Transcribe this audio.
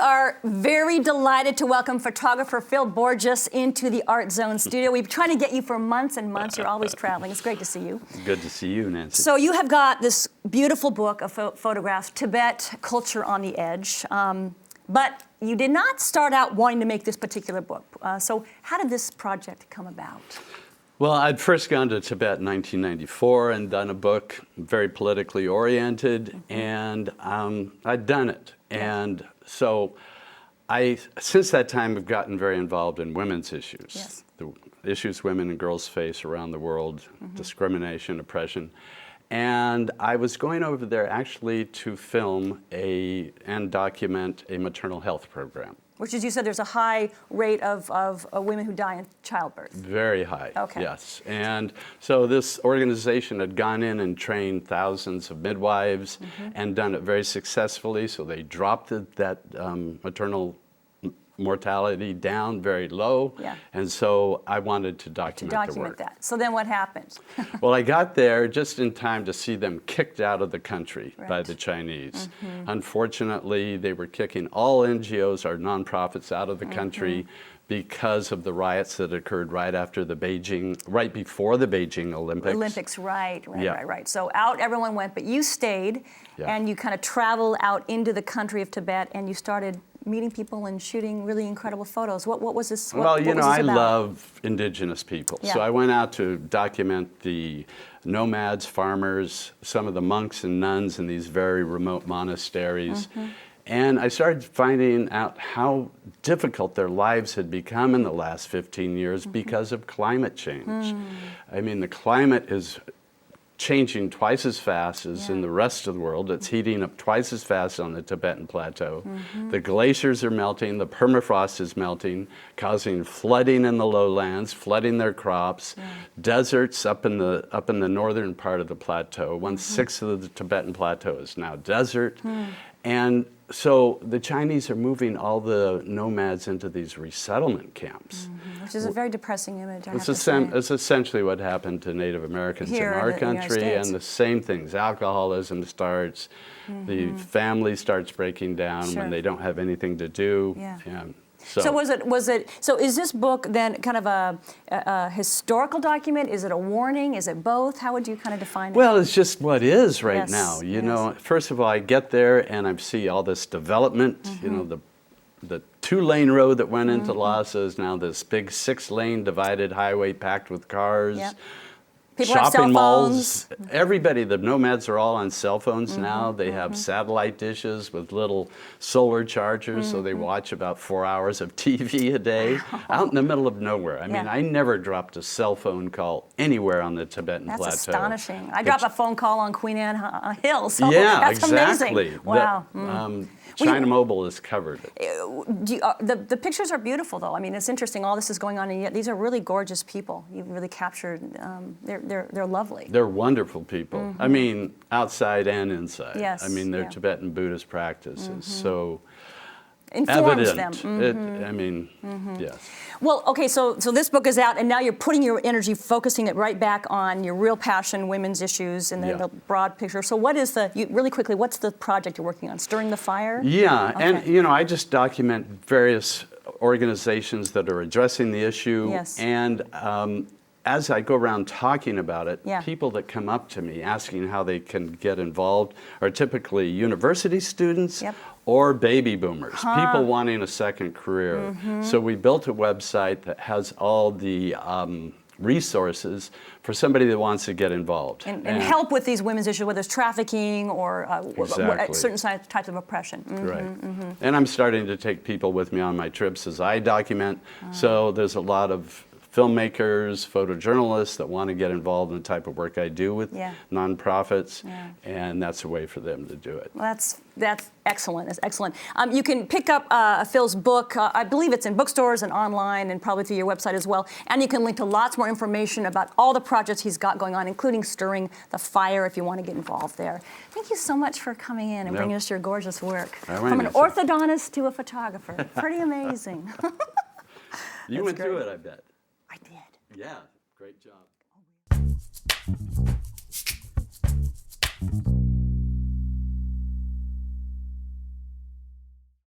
are very delighted to welcome photographer Phil Borges into the Art Zone studio. We've been trying to get you for months and months. You're always traveling. It's great to see you. Good to see you, Nancy. So you have got this beautiful book of photographs, Tibet, Culture on the Edge. But you did not start out wanting to make this particular book. So how did this project come about? Well, I'd first gone to Tibet in 1994 and done a book, very politically oriented, and I'd done it. And so since that time, have gotten very involved in women's issues. Yes. The issues women and girls face around the world, discrimination, oppression. And I was going over there actually to film and document a maternal health program. Which, as you said, there's a high rate of women who die in childbirth. Very high, okay. Yes. And so this organization had gone in and trained thousands of midwives and done it very successfully. So they dropped that maternal mortality down very low. Yeah. And so I wanted to document the work. That. So then what happened? Well, I got there just in time to see them kicked out of the country by the Chinese. Unfortunately, they were kicking all NGOs, our nonprofits, out of the country because of the riots that occurred right before the Beijing Olympics. Right. So out everyone went, but you stayed and you kind of traveled out into the country of Tibet and you started meeting people and shooting really incredible photos. What was this? Well, you know, I love indigenous people. So I went out to document the nomads, farmers, some of the monks and nuns in these very remote monasteries. And I started finding out how difficult their lives had become in the last 15 years because of climate change. I mean, the climate is changing twice as fast as in the rest of the world. It's heating up twice as fast on the Tibetan Plateau. The glaciers are melting, the permafrost is melting, causing flooding in the lowlands, flooding their crops, deserts up in the northern part of the plateau. 1/6 of the Tibetan Plateau is now desert. And so the Chinese are moving all the nomads into these resettlement camps. Which is a very depressing image, It's essentially what happened to Native Americans in our country, and the same things. Alcoholism starts, the family starts breaking down when they don't have anything to do. So is this book then kind of a historical document? Is it a warning? Is it both? How would you kind of define it? Well, it's just what is right now. You know, first of all, I get there and I see all this development. You know, the 2-lane road that went into Lhasa is now this big 6-lane divided highway packed with cars. People have cell Shopping phones. malls, everybody, the nomads are all on cell phones now. They have satellite dishes with little solar chargers, so they watch about 4 hours of TV a day out in the middle of nowhere. I mean, I never dropped a cell phone call anywhere on the Tibetan Plateau. That's astonishing. I dropped a phone call on Queen Anne Hill, so that's amazing. Wow. China Mobile is covered. The pictures are beautiful, though. I mean, it's interesting. All this is going on, and yet these are really gorgeous people. You've really captured. They're lovely. They're wonderful people. I mean, outside and inside. Yes. I mean, their Tibetan Buddhist practice is so informs evident. them. Yes. Well, okay, so this book is out, and now you're putting your energy, focusing it right back on your real passion, women's issues, and then the broad picture. So what is really quickly, what's the project you're working on? Stirring the Fire? Yeah, and you know, I just document various organizations that are addressing the issue. And as I go around talking about it, people that come up to me asking how they can get involved are typically university students or baby boomers, people wanting a second career. So we built a website that has all the resources for somebody that wants to get involved. And help with these women's issues, whether it's trafficking or certain types of oppression. And I'm starting to take people with me on my trips as I document. So there's a lot of filmmakers, photojournalists that want to get involved in the type of work I do with nonprofits, and that's a way for them to do it. Well, that's excellent. That's excellent. You can pick up Phil's book. I believe it's in bookstores and online, and probably through your website as well. And you can link to lots more information about all the projects he's got going on, including Stirring the Fire, if you want to get involved there. Thank you so much for coming in and bringing us your gorgeous work. From an orthodontist to a photographer, pretty amazing. You went through it, I bet. I did. Yeah, great job.